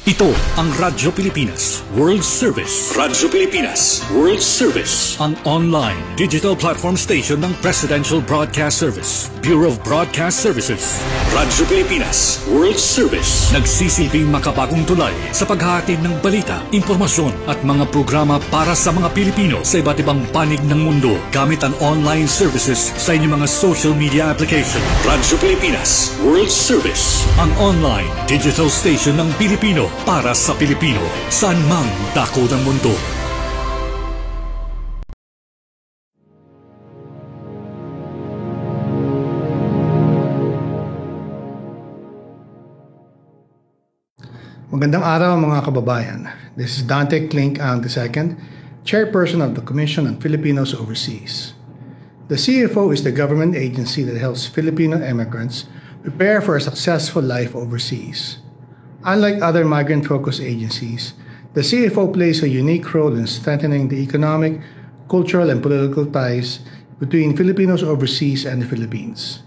Ito ang Radyo Pilipinas World Service. Radyo Pilipinas World Service. Ang online digital platform station ng Presidential Broadcast Service, Bureau of Broadcast Services. Radyo Pilipinas World Service. Nagsisilbing makabagong tulay sa paghahatid ng balita, impormasyon at mga programa para sa mga Pilipino sa iba't ibang panig ng mundo gamit ang online services sa inyong mga social media application. Radyo Pilipinas World Service. Ang online digital station ng Pilipino para sa Pilipino, saan mang dako ng mundo. Magandang araw mga kababayan. This is Dante Klink Ang II, Chairperson of the Commission on Filipinos Overseas. The CFO is the government agency that helps Filipino immigrants prepare for a successful life overseas. Unlike other migrant-focused agencies, the CFO plays a unique role in strengthening the economic, cultural, and political ties between Filipinos overseas and the Philippines.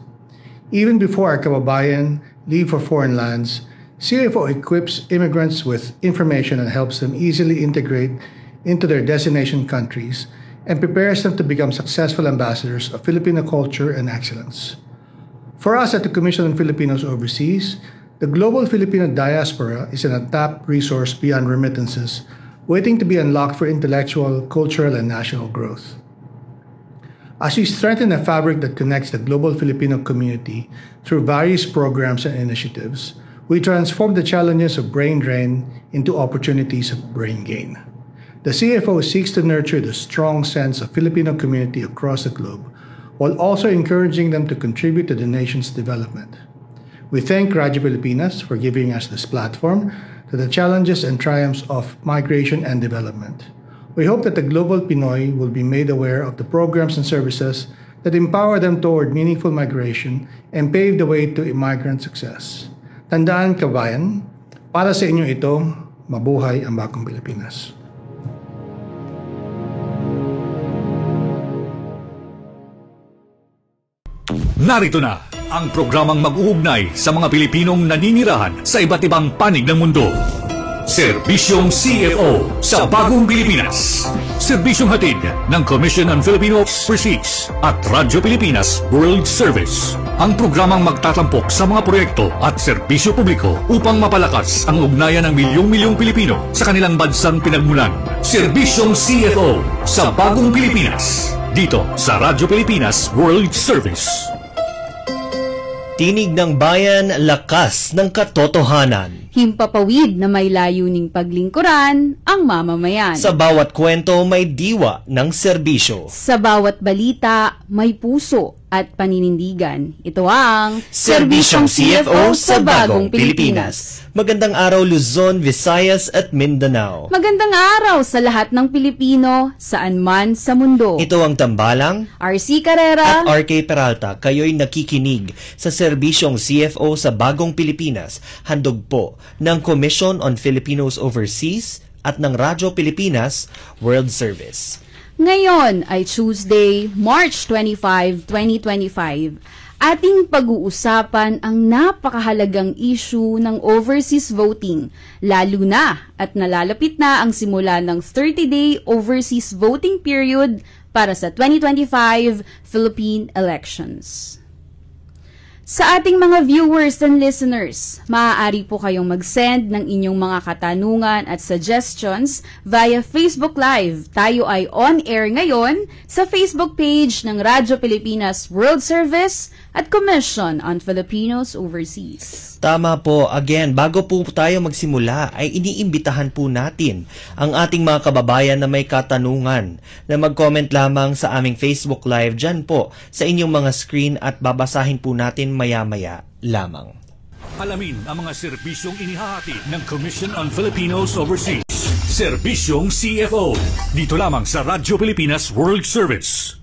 Even before our kababayan leave for foreign lands, CFO equips immigrants with information and helps them easily integrate into their destination countries and prepares them to become successful ambassadors of Filipino culture and excellence. For us at the Commission on Filipinos Overseas, the global Filipino diaspora is an untapped resource beyond remittances, waiting to be unlocked for intellectual, cultural, and national growth. As we strengthen a fabric that connects the global Filipino community through various programs and initiatives, we transform the challenges of brain drain into opportunities of brain gain. The CFO seeks to nurture the strong sense of Filipino community across the globe, while also encouraging them to contribute to the nation's development. We thank Radyo Pilipinas for giving us this platform to the challenges and triumphs of migration and development. We hope that the global Pinoy will be made aware of the programs and services that empower them toward meaningful migration and pave the way to immigrant success. Tandaan, kabayan, para sa inyo ito, mabuhay ang bagong Pilipinas. Narito na ang programang mag-uugnay sa mga Pilipinong naninirahan sa iba't ibang panig ng mundo. Serbisyong CFO sa Bagong Pilipinas. Serbisyong hatid ng Commission on Filipino Overseas at Radyo Pilipinas World Service. Ang programang magtatampok sa mga proyekto at serbisyo publiko upang mapalakas ang ugnayan ng milyong-milyong Pilipino sa kanilang bansang pinagmulan. Serbisyong CFO sa Bagong Pilipinas. Dito sa Radyo Pilipinas World Service. Tinig ng bayan, lakas ng katotohanan. Himpapawid na may layuning paglingkuran ang mamamayan. Sa bawat kwento may diwa ng serbisyo. Sa bawat balita may puso at paninindigan. Ito ang Serbisyong CFO sa Bagong Pilipinas. Magandang araw Luzon, Visayas at Mindanao. Magandang araw sa lahat ng Pilipino saan man sa mundo. Ito ang tambalang RC Carrera at RK Peralta. Kayo'y nakikinig sa Serbisyong CFO sa Bagong Pilipinas. Handog po ng Commission on Filipinos Overseas at ng Radyo Pilipinas World Service. Ngayon ay Tuesday, March 25, 2025. Ating pag-uusapan ang napakahalagang issue ng overseas voting, lalo na at nalalapit na ang simula ng 30-day overseas voting period para sa 2025 Philippine elections. Sa ating mga viewers and listeners, maaari po kayong mag-send ng inyong mga katanungan at suggestions via Facebook Live. Tayo ay on-air ngayon sa Facebook page ng Radyo Pilipinas World Service at Commission on Filipinos Overseas. Tama po. Again, bago po tayo magsimula ay iniimbitahan po natin ang ating mga kababayan na may katanungan na mag-comment lamang sa aming Facebook Live dyan po sa inyong mga screen at babasahin po natin maya-maya lamang. Alamin ang mga serbisyong inihahatid ng Commission on Filipinos Overseas. Serbisyong CFO. Dito lamang sa Radyo Pilipinas World Service.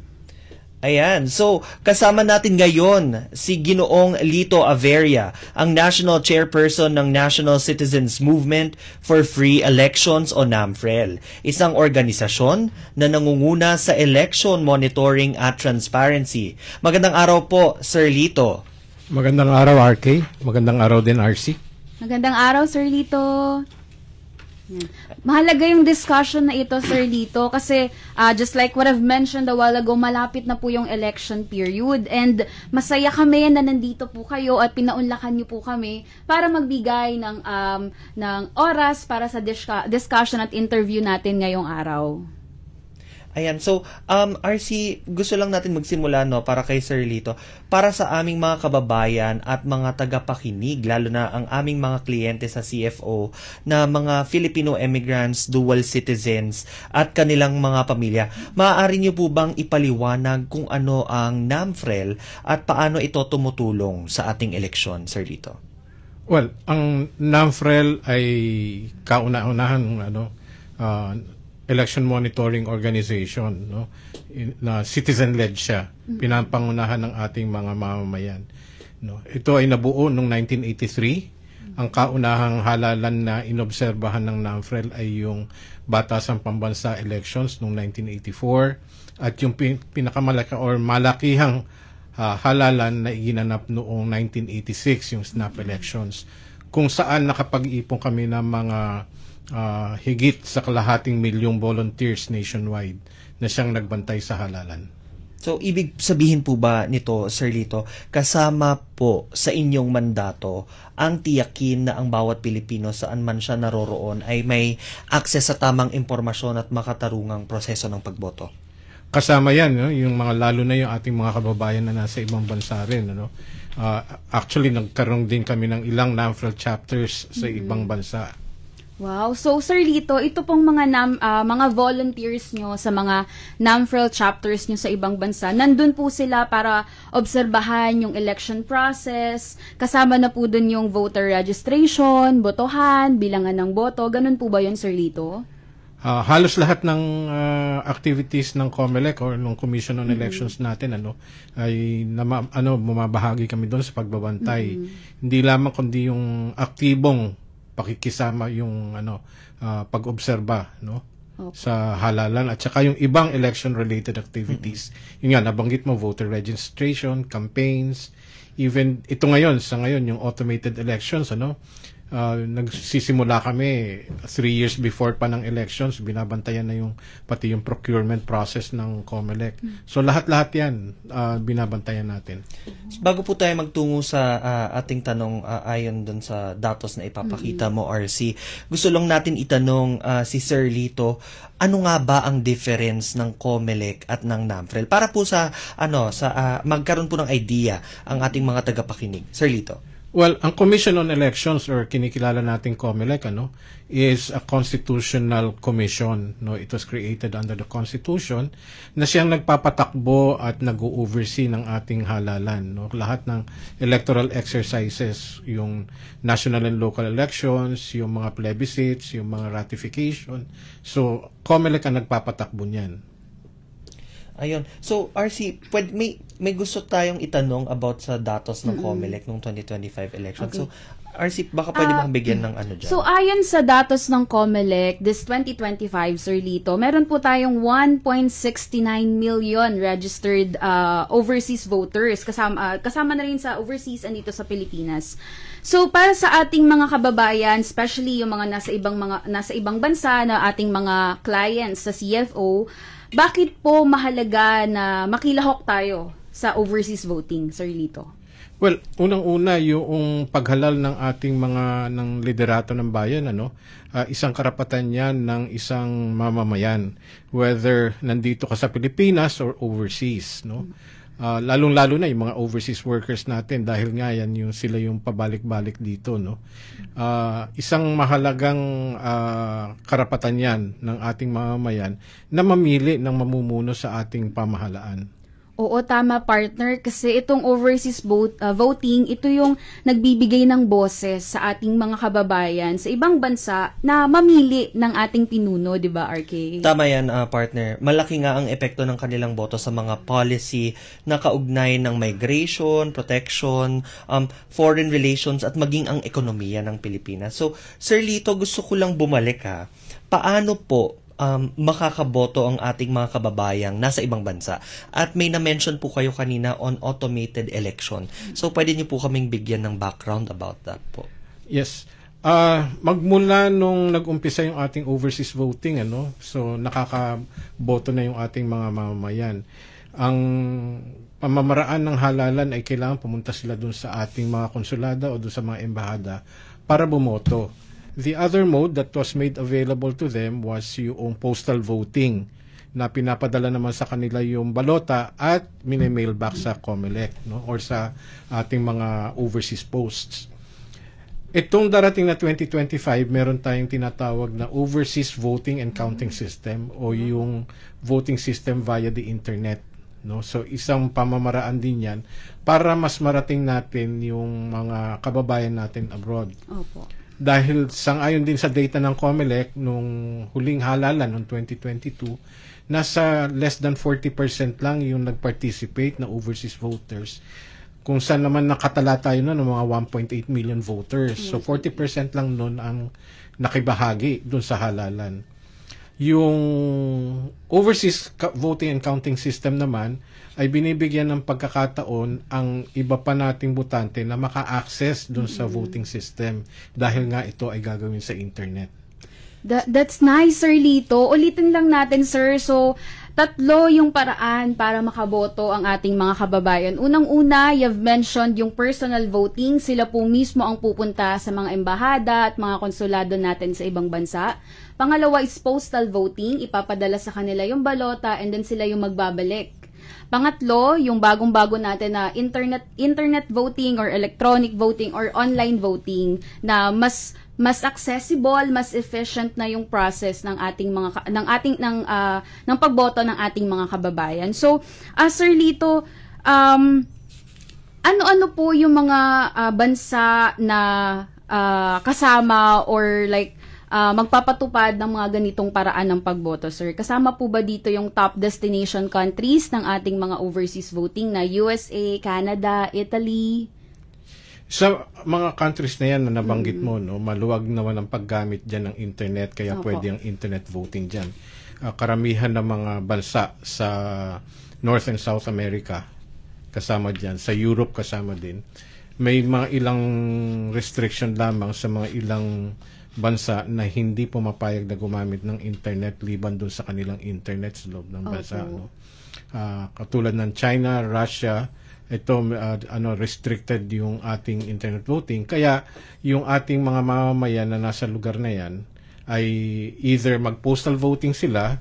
Ayan, so kasama natin ngayon si Ginoong Lito Averia, ang National Chairperson ng National Citizens Movement for Free Elections o NAMFREL, isang organisasyon na nangunguna sa election monitoring at transparency. Magandang araw po, Sir Lito. Magandang araw, RK. Magandang araw din, RC. Magandang araw, Sir Lito. Yan. Mahalaga yung discussion na ito, Sir Lito, kasi just like what I've mentioned a while ago, malapit na po yung election period and masaya kami na nandito po kayo at pinaunlakan niyo po kami para magbigay ng oras para sa discussion at interview natin ngayong araw. Ayan, so RC, gusto lang natin magsimula para kay Sir Lito, para sa aming mga kababayan at mga tagapakinig, lalo na ang aming mga kliyente sa CFO na mga Filipino immigrants, dual citizens at kanilang mga pamilya. Maaari niyo po bang ipaliwanag kung ano ang NAMFREL at paano ito tumutulong sa ating eleksyon, Sir Lito? Well, ang NAMFREL ay kauna-unahan election monitoring organization, no, na citizen-led siya, pinapangunahan ng ating mga mamamayan, no. Ito ay nabuo noong 1983. Ang kaunahang halalan na inobserbahan ng NAMFREL ay yung Batasang Pambansa Elections noong 1984 at yung pinakamalaki or malakihang halalan na iginanap noong 1986, yung snap elections, kung saan nakapag-ipon kami ng mga higit sa kalahating milyong volunteers nationwide na siyang nagbantay sa halalan. So, ibig sabihin po ba nito, Sir Lito, kasama po sa inyong mandato ang tiyakin na ang bawat Pilipino saan man siya naroroon ay may access sa tamang impormasyon at makatarungang proseso ng pagboto? Kasama yan, no? Yung mga lalo na yung ating mga kababayan na nasa ibang bansa rin. Actually, nagkaroon din kami ng ilang NAMFREL chapters sa ibang bansa. Wow. So, Sir Lito, ito pong mga volunteers nyo sa mga NAMFREL chapters nyo sa ibang bansa, nandun po sila para obserbahan yung election process, kasama na po dun yung voter registration, botohan, bilangan ng boto, ganun po ba yun, Sir Lito? Halos lahat ng activities ng COMELEC or ng Commission on Elections natin ay bumabahagi kami doon sa pagbabantay. Hindi lamang kundi yung aktibong pakikisama yung pag-obserba sa halalan at saka yung ibang election related activities. Yun nga, nabanggit mo, voter registration, campaigns, even ito ngayon yung automated elections, nagsisimula kami 3 years before pa ng elections, binabantayan na pati yung procurement process ng COMELEC. So lahat-lahat yan binabantayan natin. Bago po tayo magtungo sa ating tanong ayon dun sa datos na ipapakita mo, RC, gusto lang natin itanong si Sir Lito, ano nga ba ang difference ng COMELEC at ng NAMFREL? Para po sa magkaroon po ng idea ang ating mga tagapakinig. Sir Lito. Well, ang Commission on Elections or kinikilala nating COMELEC is a constitutional commission. It was created under the Constitution na siyang nagpapatakbo at nag-oversee ng ating halalan. Lahat ng electoral exercises, yung national and local elections, yung mga plebiscites, yung mga ratification. So, COMELEC ang nagpapatakbo niyan. Ayun. So, RC, may gusto tayong itanong about sa datos ng COMELEC noong 2025 election. Okay. So, RC, baka pwede bang bigyan ng dyan? So, ayon sa datos ng COMELEC, this 2025, Sir Lito, meron po tayong 1.69 million registered overseas voters. Kasama na rin sa overseas andito sa Pilipinas. So, para sa ating mga kababayan, especially yung mga nasa ibang bansa na ating mga clients sa CFO, bakit po mahalaga na makilahok tayo sa overseas voting, Sir Lito? Well, unang-una yung paghalal ng ating ng liderato ng bayan, isang karapatan yan ng isang mamamayan, whether nandito ka sa Pilipinas or overseas, lalong-lalo na yung mga overseas workers natin dahil nga yan sila yung pabalik-balik dito, isang mahalagang karapatan yan ng ating mamamayan na mamili ng mamumuno sa ating pamahalaan. Oo, tama, partner, kasi itong overseas voting, ito yung nagbibigay ng boses sa ating mga kababayan sa ibang bansa na mamili ng ating pinuno, di ba, RK? Tama yan, partner. Malaki nga ang epekto ng kanilang boto sa mga policy na kaugnay ng migration, protection, foreign relations at maging ang ekonomiya ng Pilipinas. So, Sir Lito, gusto ko lang bumalik paano po makakaboto ang ating mga kababayang nasa ibang bansa. At may na-mention po kayo kanina on automated election. So, pwede niyo po kaming bigyan ng background about that po. Yes. Magmula nung nag-umpisa yung ating overseas voting, so nakakaboto na yung ating mga mamamayan. Ang pamamaraan ng halalan ay kailangan pumunta sila dun sa ating mga konsulada o dun sa mga embahada para bumoto. The other mode that was made available to them was yung postal voting, na pinapadala naman sa kanila yung balota at mini-mail back sa COMELEC, or sa ating mga overseas posts. Itong darating na 2025, meron tayong tinatawag na Overseas Voting and Counting System, o yung voting system via the internet. So isang pamamaraan din yan para mas marating natin yung mga kababayan natin abroad. Opo. Dahil sangayon din sa data ng COMELEC nung huling halalan noong 2022, nasa less than 40% lang yung nag-participate na overseas voters, kung saan naman nakatala tayo na ng mga 1.8 million voters. So 40% lang nun ang nakibahagi dun sa halalan. Yung overseas voting and counting system naman ay binibigyan ng pagkakataon ang iba pa nating botante na maka-access dun sa voting system, dahil nga ito ay gagawin sa internet. That's nice, Sir Lito. Ulitin lang natin, sir. So, 3 yung paraan para makaboto ang ating mga kababayan. Unang-una, you've mentioned yung personal voting. Sila po mismo ang pupunta sa mga embahada at mga konsulado natin sa ibang bansa. Pangalawa is postal voting. Ipapadala sa kanila yung balota and then sila yung magbabalik. Pangatlo, yung bagong-bago natin na internet voting or electronic voting or online voting na mas accessible, mas efficient na yung process ng ating ng pagboto ng ating mga kababayan. So, Sir Lito, ano po yung mga bansa na kasama or like magpapatupad ng mga ganitong paraan ng pagboto, sir? Kasama po ba dito yung top destination countries ng ating mga overseas voting na USA, Canada, Italy? Sa mga countries na yan na nabanggit mo, maluwag naman ang paggamit dyan ng internet, kaya pwede ang internet voting dyan. Karamihan ng mga bansa sa North and South America kasama dyan, sa Europe kasama din. May mga ilang restriction lamang sa mga ilang bansa na hindi pumapayag na gumamit ng internet liban dun sa kanilang internet sa loob ng bansa. Katulad ng China, Russia, ito restricted yung ating internet voting, kaya yung ating mga mamamayan na nasa lugar na yan ay either mag-postal voting sila,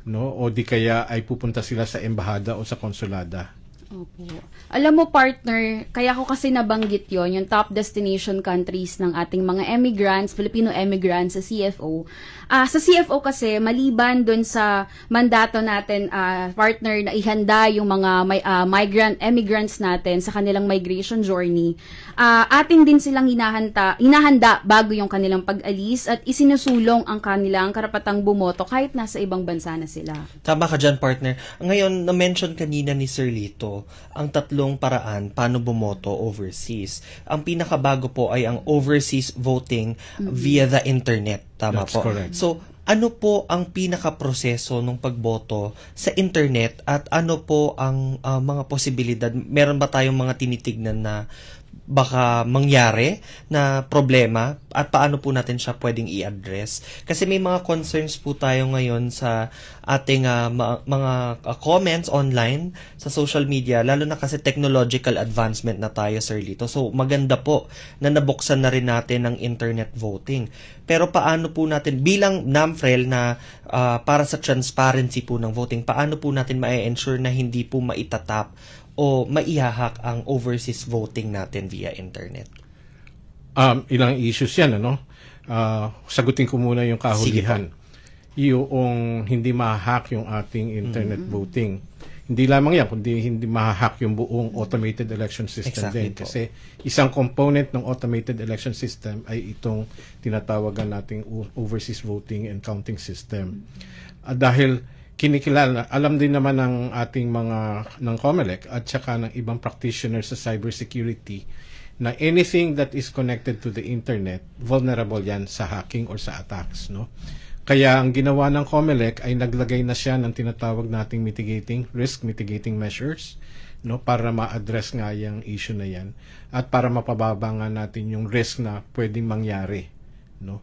o di kaya ay pupunta sila sa embahada o sa konsulada. Opo. Alam mo, partner, kaya ko kasi nabanggit yon yung top destination countries ng ating mga immigrants, Filipino immigrants sa CFO. Sa CFO kasi, maliban dun sa mandato natin, partner, na ihanda yung mga migrant immigrants natin sa kanilang migration journey, atin din silang hinahanda bago yung kanilang pag-alis at isinusulong ang kanilang karapatang bumoto kahit nasa ibang bansa na sila. Tama ka dyan, partner. Ngayon, na-mention kanina ni Sir Lito ang 3 paraan paano bumoto overseas. Ang pinakabago po ay ang overseas voting via the internet. Tama That's po. Correct. So, ano po ang pinakaproseso ng pagboto sa internet at ano po ang mga posibilidad? Meron ba tayong mga tinitignan na baka mangyari na problema at paano po natin siya pwedeng i-address? Kasi may mga concerns po tayo ngayon sa ating mga comments online sa social media, lalo na kasi technological advancement na tayo, Sir Lito. So maganda po na nabuksan na rin natin ang internet voting. Pero paano po natin bilang NAMFREL na para sa transparency po ng voting, paano po natin ma-ensure na hindi po maitatap o maihahak ang overseas voting natin via internet? Ilang issues yan, sagutin ko muna yung kahulihan. Yung hindi ma-hack yung ating internet voting. Hindi lamang yan, kundi hindi ma-hack yung buong automated election system din. Kasi isang component ng automated election system ay itong tinatawagan nating overseas voting and counting system. Dahil kinikilala, alam din naman ng ating ng COMELEC at saka ng ibang practitioners sa cybersecurity na anything that is connected to the internet, vulnerable yan sa hacking or sa attacks, Kaya ang ginawa ng COMELEC ay naglagay na siya ng tinatawag nating risk mitigating measures, para ma-address nga yung issue na yan at para mapababa nga natin yung risk na pwedeng mangyari no?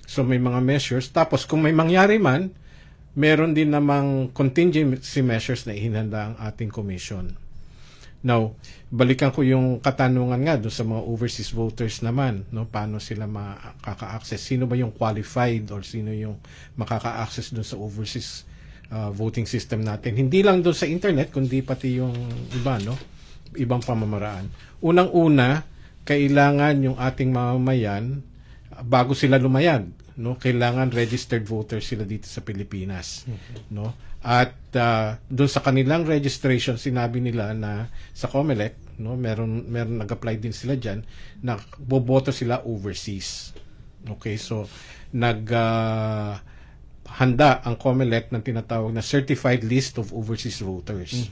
So may mga measures, tapos kung may mangyari man, meron din namang contingency measures na ihinanda ang ating commission. Now, balikan ko yung katanungan nga doon sa mga overseas voters naman, no? Paano sila makaka-access? Sino ba yung qualified or sino yung makaka-access doon sa overseas voting system natin? Hindi lang doon sa internet, kundi pati yung iba, no? Ibang pamamaraan. Unang-una, kailangan yung ating mamamayan, bago sila lumayag, no? Kailangan registered voters sila dito sa Pilipinas, no? At doon sa kanilang registration, sinabi nila na sa COMELEC, no, meron nag-apply din sila diyan na boboto sila overseas. Okay, so handa ang COMELEC ng tinatawag na certified list of overseas voters.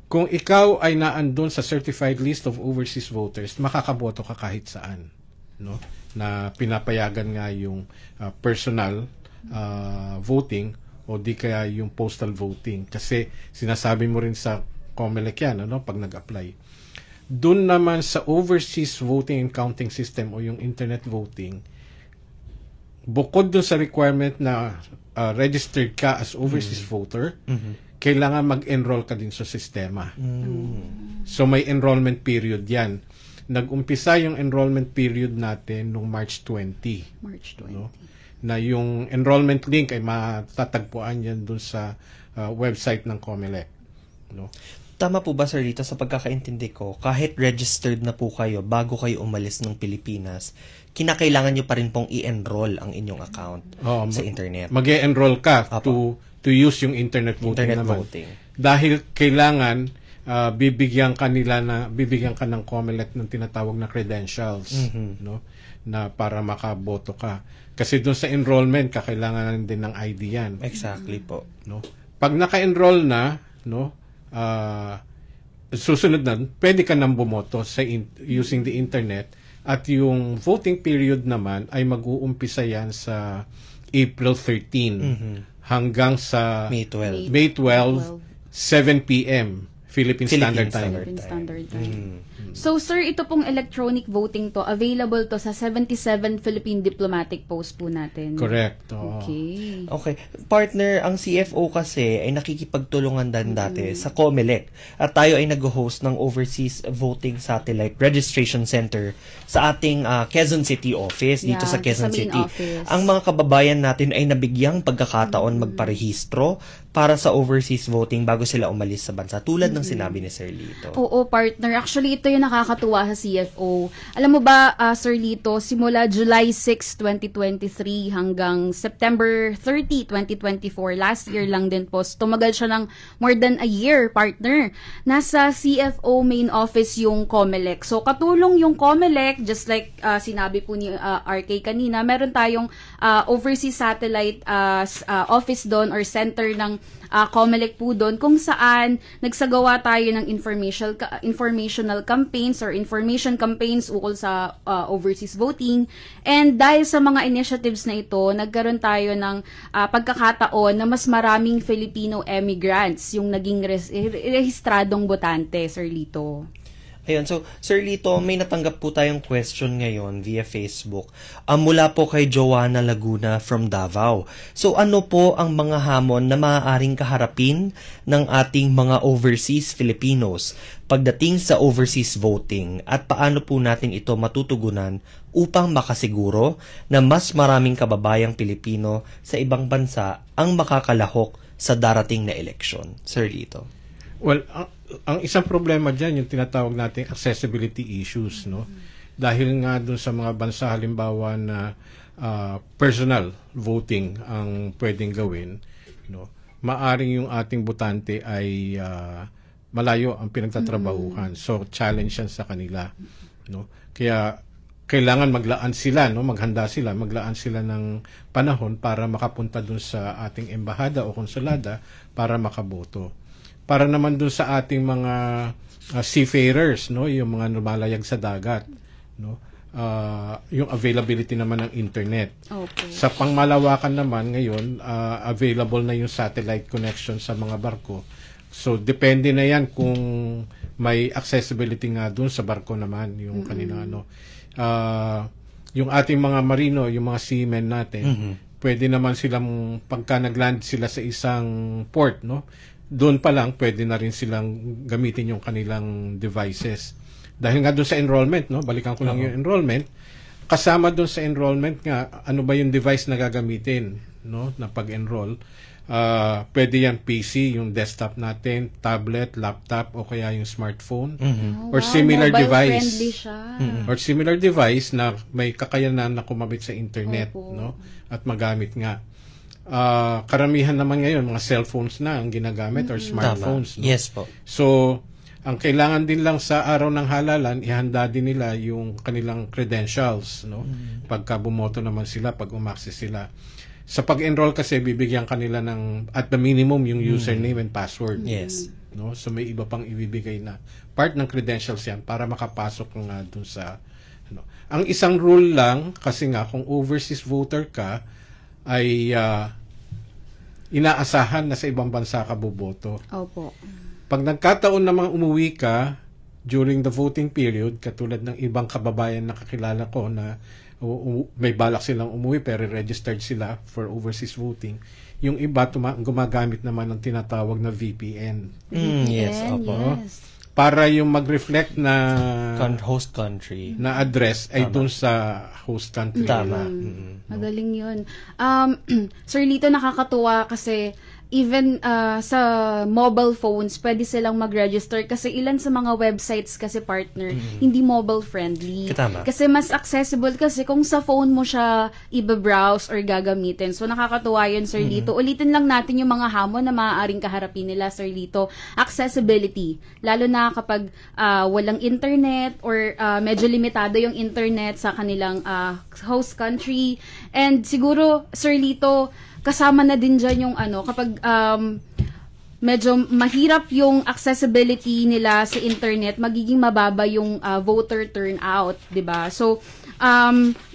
Kung ikaw ay naandun sa certified list of overseas voters, makakaboto ka kahit saan, no? Na pinapayagan nga yung personal voting o di kaya yung postal voting, kasi sinasabi mo rin sa COMELEC yan, ano, pag nag-apply. Doon naman sa overseas voting and counting system o yung internet voting, bukod doon sa requirement na registered ka as overseas voter, kailangan mag-enroll ka din sa sistema. So may enrollment period yan. Nag-umpisa yung enrollment period natin noong March 20. March 20. No? Na yung enrollment link ay matatagpuan yan dun sa website ng COMELEC. No? Tama po ba, Sir Lito, sa pagkakaintindi ko, kahit registered na po kayo bago kayo umalis ng Pilipinas, kinakailangan nyo pa rin pong i-enroll ang inyong account sa internet? Mag-e-enroll ka to use yung internet voting naman. Dahil kailangan bibigyan ka ng COMELEC ng tinatawag na credentials, no, na para makaboto ka. Kasi doon sa enrollment kakailangan din ng ID yan. Exactly po. No? Pag naka-enroll na, no, susunod na, pwede ka nang bumoto sa using the internet, at yung voting period naman ay mag-uumpisa yan sa April 13 hanggang sa May 12, 7 p.m. Philippine Standard Time. So, sir, ito pong electronic voting to, available to sa 77 Philippine diplomatic post po natin. Correct. Okay. Partner, ang CFO kasi ay nakikipagtulungan din dati sa COMELEC. At tayo ay nag-host ng Overseas Voting Satellite Registration Center sa ating Quezon City office, dito sa Quezon City. Office. Ang mga kababayan natin ay nabigyang pagkakataon magparehistro para sa overseas voting bago sila umalis sa bansa, tulad ng sinabi ni Sir Lito. Oo, partner. Actually, ito yung nakakatuwa sa CFO. Alam mo ba, Sir Lito, simula July 6, 2023 hanggang September 30, 2024, last year lang din po, tumagal siya ng more than a year, partner. Nasa CFO main office yung COMELEC. So, katulong yung COMELEC, just like sinabi po ni RK kanina, meron tayong overseas satellite office doon or center ng COMELEC po doon, kung saan nagsagawa tayo ng informational campaigns or information campaigns ukol sa overseas voting. And dahil sa mga initiatives na ito, nagkaroon tayo ng pagkakataon na mas maraming Filipino emigrants yung naging rehistradong botante, Sir Lito. Ayun, so Sir Lito, may natanggap po tayong question ngayon via Facebook. Mula po kay Joanna Laguna from Davao. So ano po ang mga hamon na maaaring kaharapin ng ating mga overseas Filipinos pagdating sa overseas voting, at paano po natin ito matutugunan upang makasiguro na mas maraming kababayang Pilipino sa ibang bansa ang makakalahok sa darating na eleksyon? Sir Lito. Well, ang isang problema dyan, yung tinatawag natin accessibility issues, no? Dahil nga doon sa mga bansa, halimbawa na personal voting ang pwedeng gawin, no? Maaring yung ating botante ay malayo ang pinagtatrabahuhan. So, challenge yan sa kanila, no? Kaya, kailangan maglaan sila, no? Maglaan sila ng panahon para makapunta doon sa ating embahada o konsulada para makaboto. Para naman dun sa ating mga seafarers, no, yung mga lumalayag sa dagat, no, yung availability naman ng internet. Okay. Sa pangmalawakan naman ngayon, available na yung satellite connection sa mga barko. So depende na yan kung may accessibility nga dun sa barko naman yung kanina, ano. yung ating mga marino, yung mga seamen natin, pwede naman silang, pagka nagland sila sa isang port, no? Doon pa lang, pwede na rin silang gamitin yung kanilang devices. Dahil nga doon sa enrollment, no? Balikan ko lang yung enrollment. Kasama doon sa enrollment nga, ano ba yung device na gagamitin, no? Na pag-enroll. Pwede yan PC, yung desktop natin, tablet, laptop, o kaya yung smartphone, or similar device. Or similar device na may kakayanan na kumabit sa internet, no? At magamit nga. Karamihan naman ngayon, mga cellphones na ang ginagamit or smartphones. No? Yes po. So, ang kailangan din lang sa araw ng halalan, ihanda din nila yung kanilang credentials, no? Pagka bumoto naman sila, pag umaccess sila. Sa pag-enroll kasi, bibigyan kanila ng, at the minimum, yung username and password. Yes. No? So, may iba pang ibibigay na part ng credentials yan para makapasok nga dun sa, ano. Ang isang rule lang, kasi nga, kung overseas voter ka, ay inaasahan na sa ibang bansa ka boboto. Opo. Pag nagkataon namang umuwi ka during the voting period, katulad ng ibang kababayan na kakilala ko na may balak silang umuwi pero registered sila for overseas voting, yung iba gumagamit naman ng tinatawag na VPN. Yes, opo. Yes. Para yung mag-reflect na Host country. na address ay dun sa host country. Tama. Magaling yun. Sir Lito, nakakatuwa kasi even sa mobile phones, pwede silang mag-register kasi ilan sa mga websites kasi partner, hindi mobile friendly. Tama. Kasi mas accessible kasi kung sa phone mo siya iba-browse or gagamitin. So nakakatuwa yun, Sir Lito. Ulitin lang natin yung mga hamon na maaaring kaharapin nila, Sir Lito. Accessibility. Lalo na kapag walang internet or medyo limitado yung internet sa kanilang host country. And siguro, Sir Lito, kasama na din dyan yung kapag medyo mahirap yung accessibility nila sa internet, magiging mababa yung voter turnout, 'di ba? So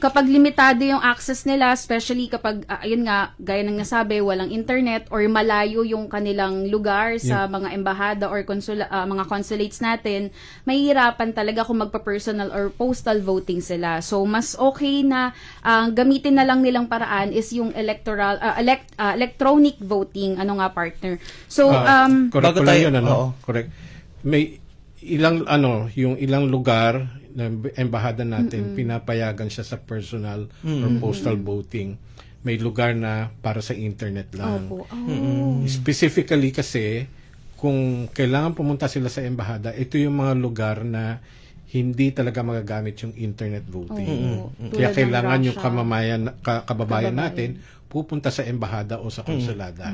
kapag limitado yung access nila, especially kapag ayun nga, gaya ng nasabi, walang internet or malayo yung kanilang lugar sa mga embahada or mga consulates natin, mahihirapan talaga kung magpa-personal or postal voting sila. So mas okay na gamitin na lang nilang paraan is yung electronic voting, partner. So correct ko lang yun, correct. May yung ilang lugar na embahada natin, pinapayagan siya sa personal or postal voting. May lugar na para sa internet lang. Specifically kasi, kung kailangan pumunta sila sa embahada, ito yung mga lugar na hindi talaga magagamit yung internet voting. Kaya kailangan yung kababayan natin pupunta sa embahada o sa konsulada.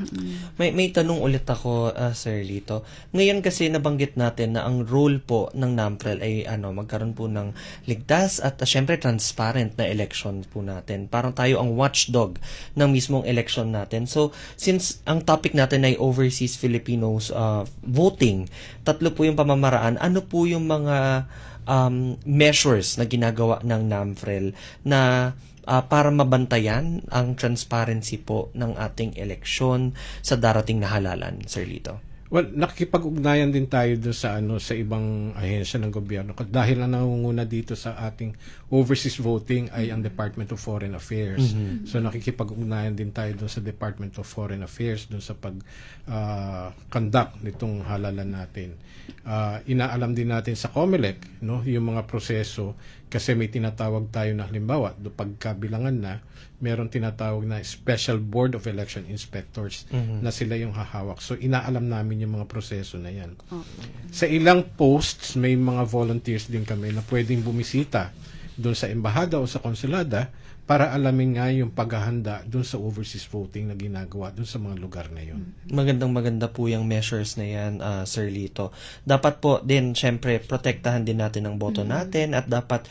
May tanong ulit ako, Sir Lito. Ngayon kasi nabanggit natin na ang role po ng NAMFREL ay magkaroon po ng ligtas at syempre transparent na election po natin. Parang tayo ang watchdog ng mismong election natin. So, since ang topic natin ay overseas Filipinos voting, tatlo po yung pamamaraan. Ano po yung mga measures na ginagawa ng NAMFREL na para mabantayan ang transparency po ng ating eleksyon sa darating na halalan, Sir Lito? Well, nakikipag-ugnayan din tayo doon sa ibang ahensya ng gobyerno. Dahil ang nangunguna dito sa ating overseas voting ay ang Department of Foreign Affairs. So nakikipag-ugnayan din tayo doon sa Department of Foreign Affairs doon sa pag-conduct nitong halalan natin. Inaalam din natin sa COMELEC, yung mga proseso, kasi may tinatawag tayo na halimbawa, pagkabilangan na, meron tinatawag na Special Board of Election Inspectors na sila yung hahawak. So inaalam namin yung mga proseso na yan. Sa ilang posts, may mga volunteers din kami na pwedeng bumisita doon sa embahada o sa konsulada para alamin nga yung paghahanda doon sa overseas voting na ginagawa doon sa mga lugar na yun. Maganda po yung measures na yan, Sir Lito. Dapat po din, syempre, protektahan din natin ang boto natin at dapat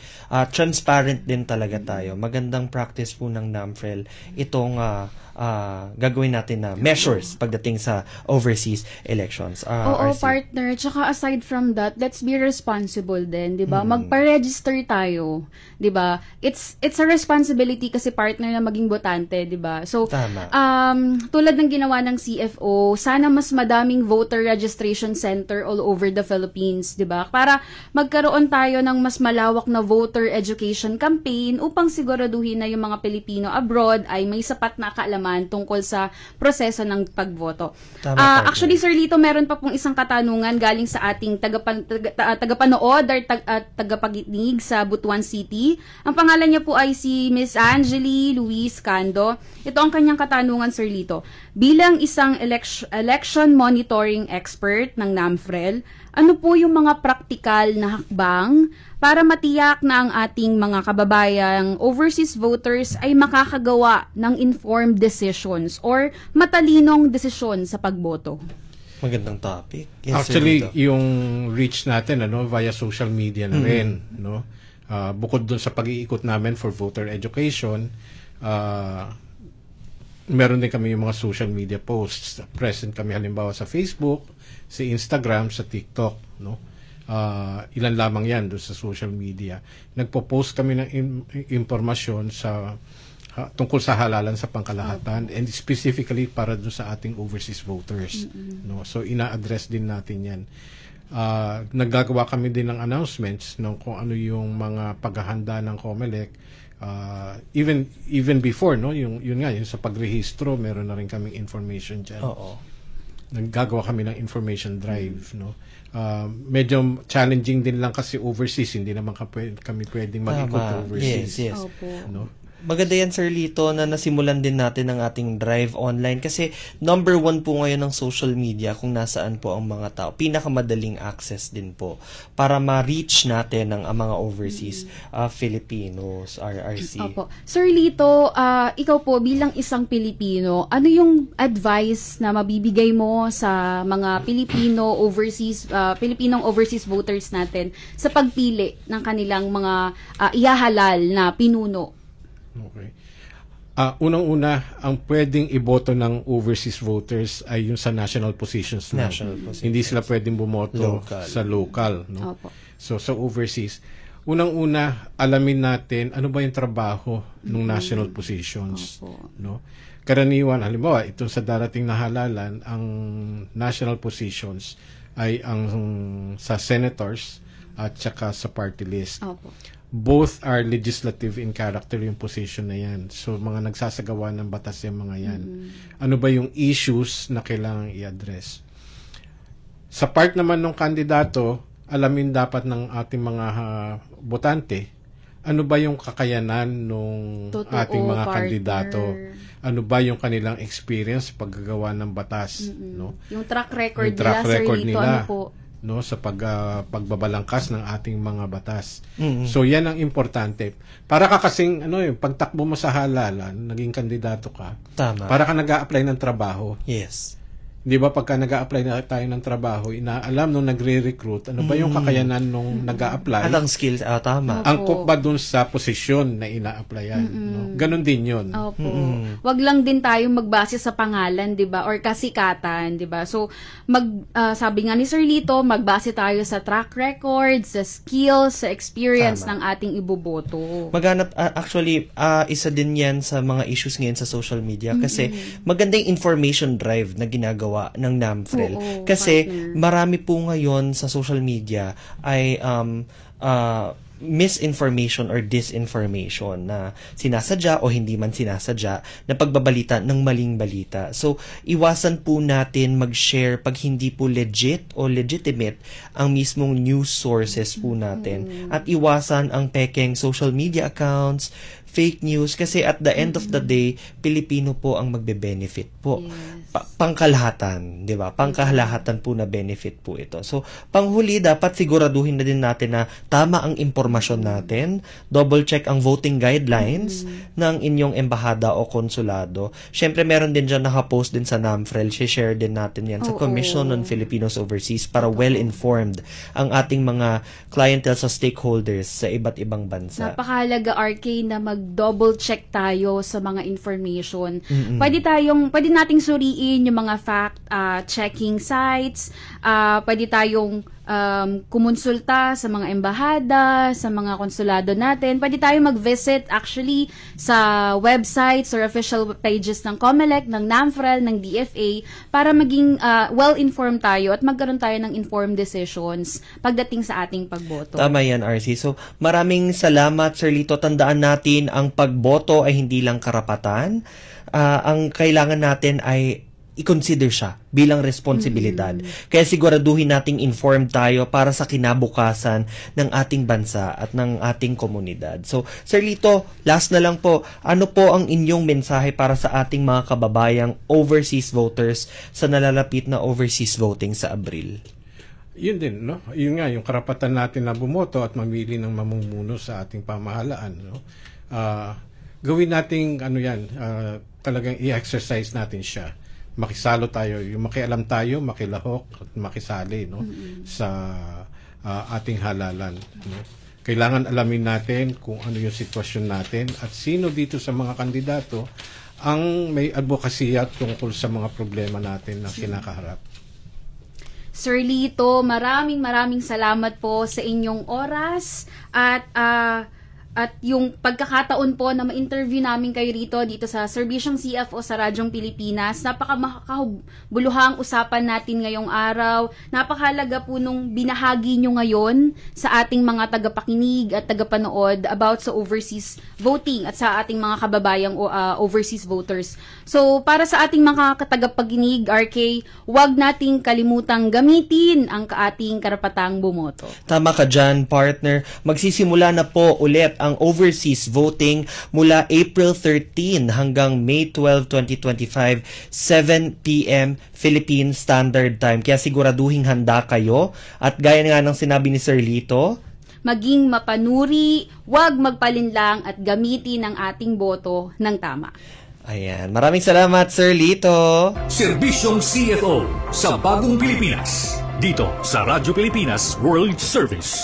transparent din talaga tayo. Magandang practice po ng NAMFREL itong gagawin natin na measures pagdating sa overseas elections. Oo, RC. partner. Tsaka aside from that, let's be responsible din, 'di ba? Magpa-register tayo, 'di ba? It's a responsibility kasi partner na maging botante, 'di ba? So, Tama. Tulad ng ginawa ng CFO, sana mas madaming voter registration center all over the Philippines, 'di ba? Para magkaroon tayo ng mas malawak na voter education campaign upang siguraduhin na yung mga Pilipino abroad ay may sapat na kaalaman tungkol sa proseso ng pagboto. Tama, partner. Actually, Sir Lito, meron pa pong isang katanungan galing sa ating tagapanood or tagapaginig sa Butuan City. Ang pangalan niya po ay si Miss Angeli Luis Cando. Ito ang kanyang katanungan, Sir Lito. Bilang isang election monitoring expert ng NAMFREL, ano po yung mga praktikal na hakbang para matiyak na ang ating mga kababayang overseas voters ay makakagawa ng informed decisions or matalinong desisyon sa pagboto? Magandang topic. Yes, Actually, Sir Lito. yung reach natin via social media na rin, no? Bukod dun sa pag-iikot namin for voter education, meron din kami yung mga social media posts. Present kami halimbawa sa Facebook, sa Instagram, sa TikTok, no? Ilan lamang yan doon sa social media. Nagpo-post kami ng impormasyon sa tungkol sa halalan sa pangkalahatan and specifically para doon sa ating overseas voters, no? So ina-address din natin yan. Naggagawa kami din ng announcements kung ano yung mga paghahanda ng COMELEC. Even before, no, yun sa pagrehistro, meron na rin kaming information diyan. Oo. Naggagawa kami ng information drive, no. Medyo challenging din lang kasi overseas, hindi naman kami pwedeng mag-ikot overseas. Yes. Opo. No. Maganda yan, Sir Lito, na nasimulan din natin ang ating drive online kasi number 1 po ngayon ng social media kung nasaan po ang mga tao. Pinakamadaling access din po para ma-reach natin ang mga overseas Filipinos, RRC. Opo. Sir Lito, ikaw po bilang isang Pilipino, ano yung advice na mabibigay mo sa mga Pilipinong overseas voters natin sa pagpili ng kanilang mga ihahalal na pinuno? Okay. Unang-una, ang pwedeng iboto ng overseas voters ay yung sa national positions na. Hindi sila pwedeng bumoto sa local. No? Opo. So, sa overseas, unang-una, alamin natin ano ba yung trabaho ng national positions. Opo. No? Karaniwan, halimbawa, itong sa darating na halalan, ang national positions ay ang sa senators at saka sa party list. Opo. Both are legislative in character yung position na yan. So, mga nagsasagawa ng batas yung mga yan. Ano ba yung issues na kailangang i-address? Sa part naman ng kandidato, alamin dapat ng ating mga botante, ano ba yung kakayanan ng ating mga kandidato? Ano ba yung kanilang experience sa paggagawa ng batas? No? Yung track record nila, Sir Lito, ano po? No, sa pagbabalangkas ng ating mga batas. So yan ang importante. Para ka kasing yung pagtakbo mo sa halalan, naging kandidato ka. Tama. Para ka nag-a-apply ng trabaho. Yes. Di ba pagka nag-a-apply na tayo ng trabaho, inaalam nung nagre-recruit, ano ba yung kakayanan nung nag-a-apply? At ang skills, tama. Angkop ba dun sa posisyon na ina-applyan? No? Ganon din yun. Opo. Wag lang din tayong magbase sa pangalan, 'di ba? Or kasikatan, 'di ba? So, sabi nga ni Sir Lito, magbase tayo sa track record, sa skills, sa experience ng ating iboboto. Maghanap, actually, isa din yan sa mga issues ngayon sa social media kasi magandang information drive na ginagawa ng NAMFREL. Kasi marami po ngayon sa social media ay misinformation or disinformation na sinasadya o hindi man sinasadya na pagbabalita ng maling balita. So, iwasan po natin mag-share pag hindi po legit o legitimate ang mismong news sources po natin. At iwasan ang pekeng social media accounts, fake news, kasi at the end of the day, Pilipino po ang magbe-benefit po. Pangkalahatan, di ba? Pangkalahatan po na benefit po ito. So, panghuli, dapat siguraduhin na din natin na tama ang impormasyon natin, double check ang voting guidelines ng inyong embahada o konsulado. Siyempre, meron din dyan nakapost din sa NAMFREL, share din natin yan sa Commission on Filipinos Overseas para well-informed ang ating mga clientele sa stakeholders sa iba't ibang bansa. Napakahalaga, RK, na mag-double check tayo sa mga information. Pwede nating suriin yung mga fact checking sites, pwede tayong kumonsulta sa mga embahada, sa mga konsulado natin. Pwede tayo mag-visit actually sa websites or official pages ng COMELEC, ng NAMFREL, ng DFA para maging well-informed tayo at magkaroon tayo ng informed decisions pagdating sa ating pagboto. Tama yan, RC. So, maraming salamat, Sir Lito. Tandaan natin, ang pagboto ay hindi lang karapatan. Ang kailangan natin ay i-consider siya bilang responsibilidad. Kaya siguraduhin nating informed tayo para sa kinabukasan ng ating bansa at ng ating komunidad. So, Sir Lito, last na lang po, ano po ang inyong mensahe para sa ating mga kababayang overseas voters sa nalalapit na overseas voting sa Abril? Yun din, no? Yun nga, yung karapatan natin na bumoto at mamili ng mamumuno sa ating pamahalaan, no? Gawin nating, talagang i-exercise natin siya. Makisalo tayo, yung makialam tayo, makilahok at makisali, no, sa ating halalan, no? Kailangan alamin natin kung ano yung sitwasyon natin at sino dito sa mga kandidato ang may advokasya tungkol sa mga problema natin na kinakaharap. Sir Lito, maraming salamat po sa inyong oras at yung pagkakataon po na ma-interview namin kayo dito sa Serbisyong CFO sa Radyong Pilipinas. Napakabuluhang usapan natin ngayong araw. Napakahalaga po nung binahagi nyo ngayon sa ating mga tagapakinig at tagapanood about sa overseas voting at sa ating mga kababayang overseas voters. So, para sa ating mga tagapakinig, RK, huwag nating kalimutang gamitin ang ating karapatang bumoto. Tama ka dyan, partner. Magsisimula na po ulit ang overseas voting mula April 13 hanggang May 12, 2025, 7 p.m. Philippine Standard Time. Kaya siguraduhin handa kayo. At gaya nga ng sinabi ni Sir Lito, maging mapanuri, huwag magpalinlang at gamitin ang ating boto ng tama. Ayan. Maraming salamat, Sir Lito. Serbisyong CFO sa Bagong Pilipinas. Dito sa Radyo Pilipinas World Service.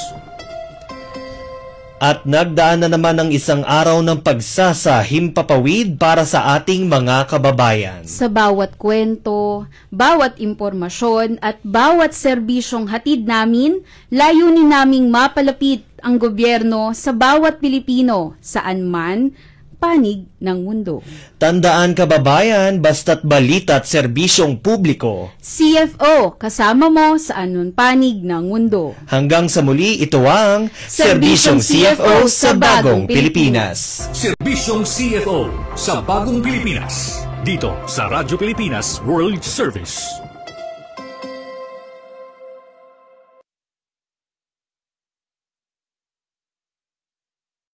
At nagdaan na naman ang isang araw ng pagsasahimpapawid para sa ating mga kababayan. Sa bawat kwento, bawat impormasyon at bawat serbisyong hatid namin, layunin naming mapalapit ang gobyerno sa bawat Pilipino saan man panig ng mundo. Tandaan kababayan, basta't balita at serbisyong publiko. CFO, kasama mo sa anong panig ng mundo. Hanggang sa muli, ito ang Serbisyong CFO sa Bagong Pilipinas. Serbisyong CFO sa Bagong Pilipinas. Dito sa Radyo Pilipinas World Service.